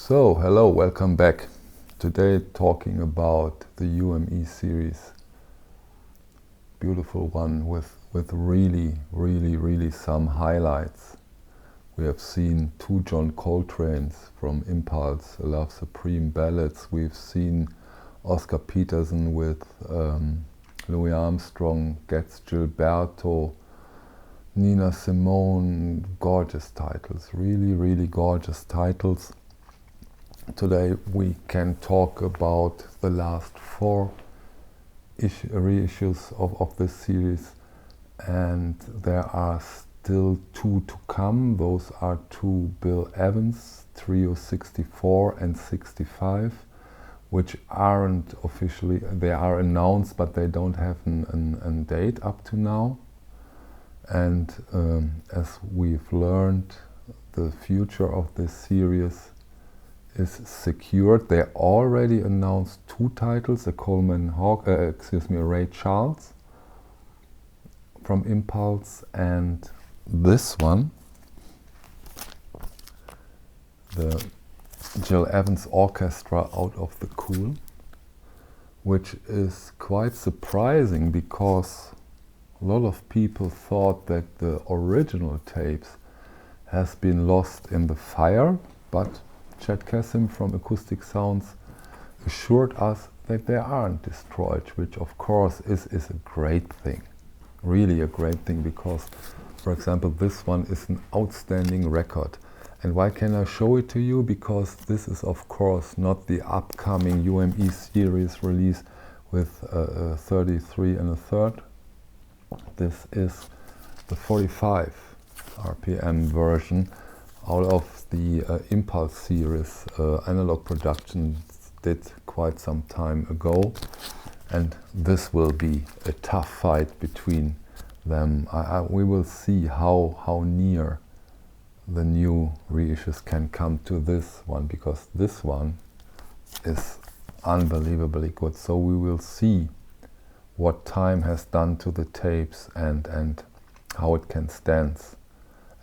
So, hello, welcome back. Today talking about the UME series. Beautiful one with really some highlights. We have seen two John Coltranes from Impulse, A Love Supreme ballads. We've seen Oscar Peterson with Louis Armstrong, Getz Gilberto, Nina Simone, gorgeous titles, really gorgeous titles. Today we can talk about the last four reissues of this series, and there are still two to come. Those are two Bill Evans, Trio 64 and 65, which aren't officially, they are announced, but they don't have a date up to now. And as we've learned, the future of this series is secured. They already announced two titles, a Ray Charles from Impulse, and this one, the Gil Evans Orchestra Out of the Cool, which is quite surprising because a lot of people thought that the original tapes has been lost in the fire, but Chad Kassim from Acoustic Sounds assured us that they aren't destroyed, which of course is a great thing, really a great thing, because, for example, this one is an outstanding record. And why can I show it to you? Because this is of course not the upcoming UME series release with 33 1/3. This is the 45 RPM version out of the Impulse series. Analog Productions did quite some time ago, and this will be a tough fight between them. We will see how near the new reissues can come to this one, because this one is unbelievably good. So we will see what time has done to the tapes and how it can stand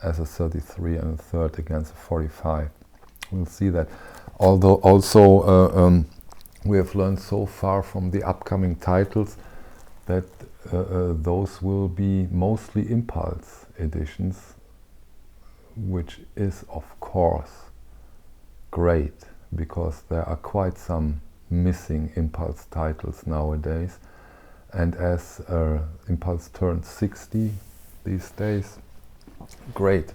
as a 33 1/3 against a 45. We'll see that. Although also we have learned so far from the upcoming titles that those will be mostly Impulse editions, which is of course great, because there are quite some missing Impulse titles nowadays. And as Impulse turns 60 these days, great,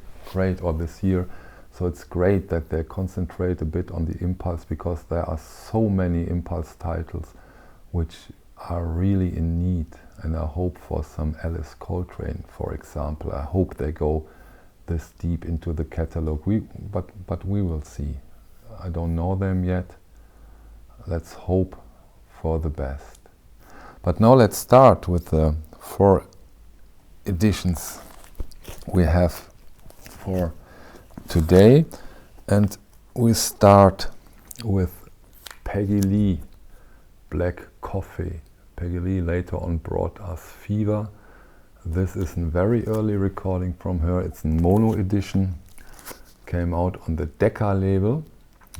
or this year, so it's great that they concentrate a bit on the Impulse, because there are so many Impulse titles which are really in need. And I hope for some Alice Coltrane, for example. I hope they go this deep into the catalog. But we will see. I don't know them yet. Let's hope for the best. But now let's start with the four editions we have for today, and we start with Peggy Lee, Black Coffee. Peggy Lee later on brought us Fever. This is a very early recording from her. It's a mono edition, came out on the Decca label.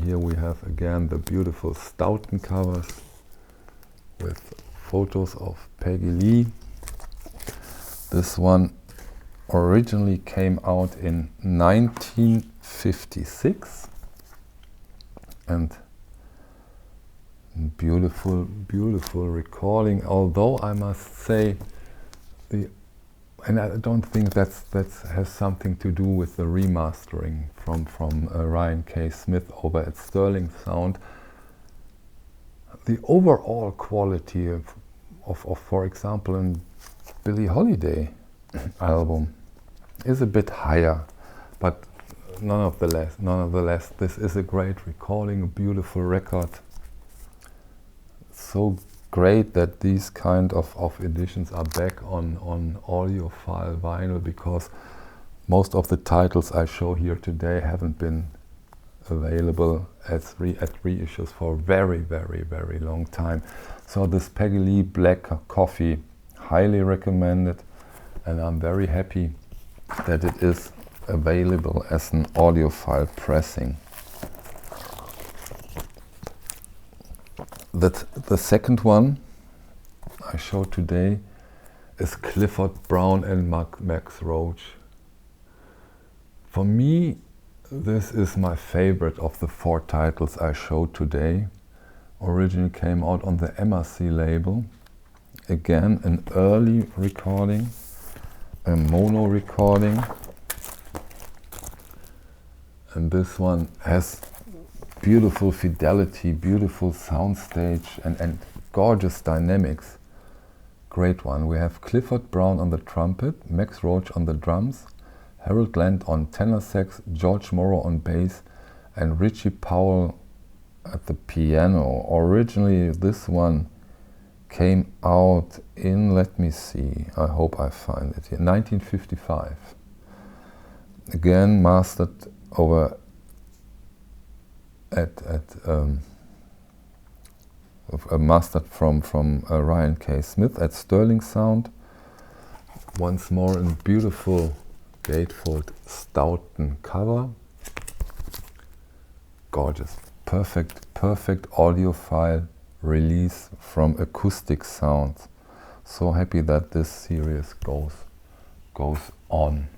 Here we have again the beautiful Stoughton covers with photos of Peggy Lee. This one originally came out in 1956, and beautiful recording. Although I must say, and I don't think that has something to do with the remastering from Ryan K. Smith over at Sterling Sound. The overall quality of for example, a Billie Holiday album is a bit higher, but nonetheless, this is a great recording, a beautiful record. So great that these kind of editions are back on audiophile vinyl, because most of the titles I show here today haven't been available at reissues for a very long time. So this Peggy Lee Black Coffee, highly recommended, and I'm very happy that it is available as an audiophile pressing. the second one I showed today is Clifford, Brown and Max Roach. For me, this is my favorite of the 4 titles I showed today. Originally came out on the MRC label. Again, an early recording, a mono recording. And this one has beautiful fidelity, beautiful soundstage and gorgeous dynamics. Great one. We have Clifford Brown on the trumpet, Max Roach on the drums, Harold Land on tenor sax, George Morrow on bass, and Richie Powell at the piano. Originally this one came out in, let me see, I hope I find it here, 1955. Again mastered over mastered from Ryan K. Smith at Sterling Sound. Once more in beautiful gatefold Stoughton cover. Gorgeous, perfect audiophile release from Acoustic Sounds. So happy that this series goes on.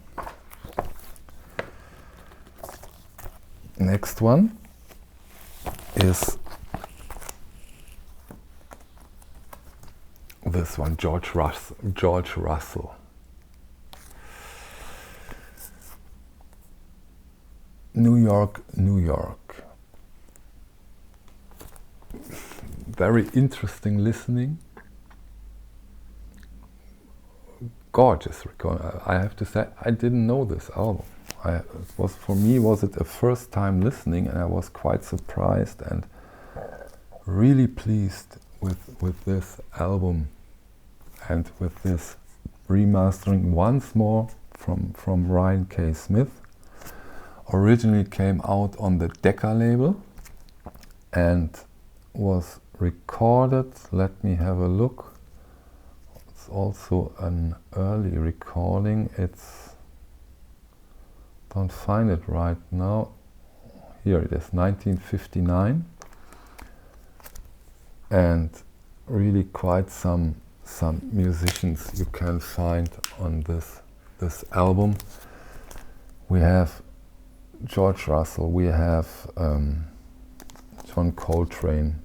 Next one is this one, George Russell. New York, New York. Very interesting listening. Gorgeous recording. I have to say, I didn't know this album. For me, was it a first time listening, and I was quite surprised and really pleased with this album and with this remastering once more from Ryan K. Smith. Originally came out on the Decca label and was recorded, let me have a look, it's also an early recording, don't find it right now, here it is, 1959, and really quite some musicians you can find on this album. We have George Russell, we have John Coltrane.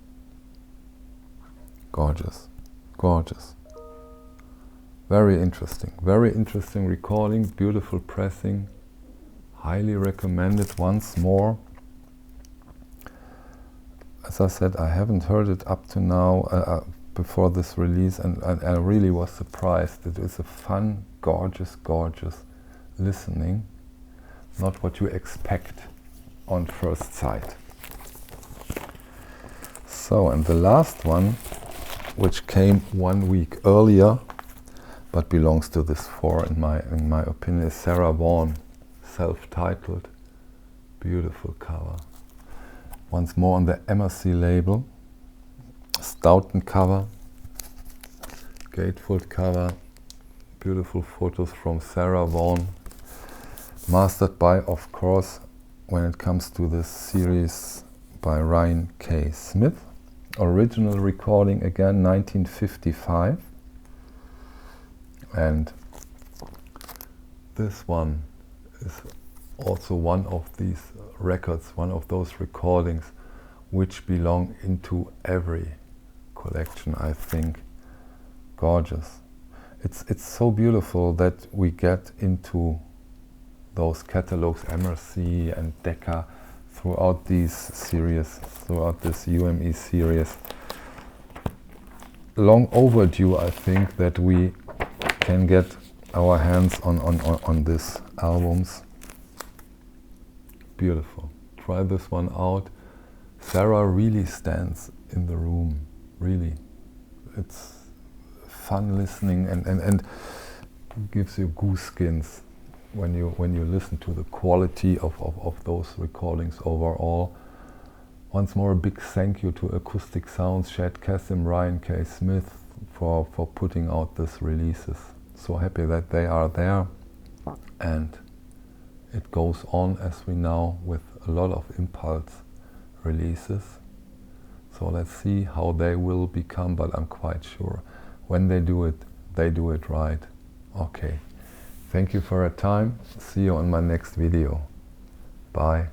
Gorgeous. Very interesting recording, beautiful pressing. Highly recommended once more. As I said, I haven't heard it up to now before this release, and I really was surprised. It is a fun, gorgeous listening. Not what you expect on first sight. So, and the last one, which came 1 week earlier, but belongs to this 4 in my opinion, is Sarah Vaughan, self-titled, beautiful cover. Once more on the MRC label, Stoughton cover, gatefold cover, beautiful photos from Sarah Vaughan. Mastered by, of course, when it comes to this series, by Ryan K. Smith. Original recording again, 1955. And this one is also one of these records, one of those recordings which belong into every collection, I think. Gorgeous. It's so beautiful that we get into those catalogs, MRC and Decca, throughout these series, throughout this UME series. Long overdue, I think, that we can get our hands on these albums. Beautiful. Try this one out. Sarah really stands in the room, really. It's fun listening and gives you goose skins when you listen to the quality of those recordings overall. Once more, a big thank you to Acoustic Sounds, Chad Kassim, Ryan K. Smith for putting out these releases. So happy that they are there, and it goes on as we now with a lot of impulse releases. So let's see how they will become, but I'm quite sure when they do it right. Okay. Thank you for your time. See you on my next video. Bye.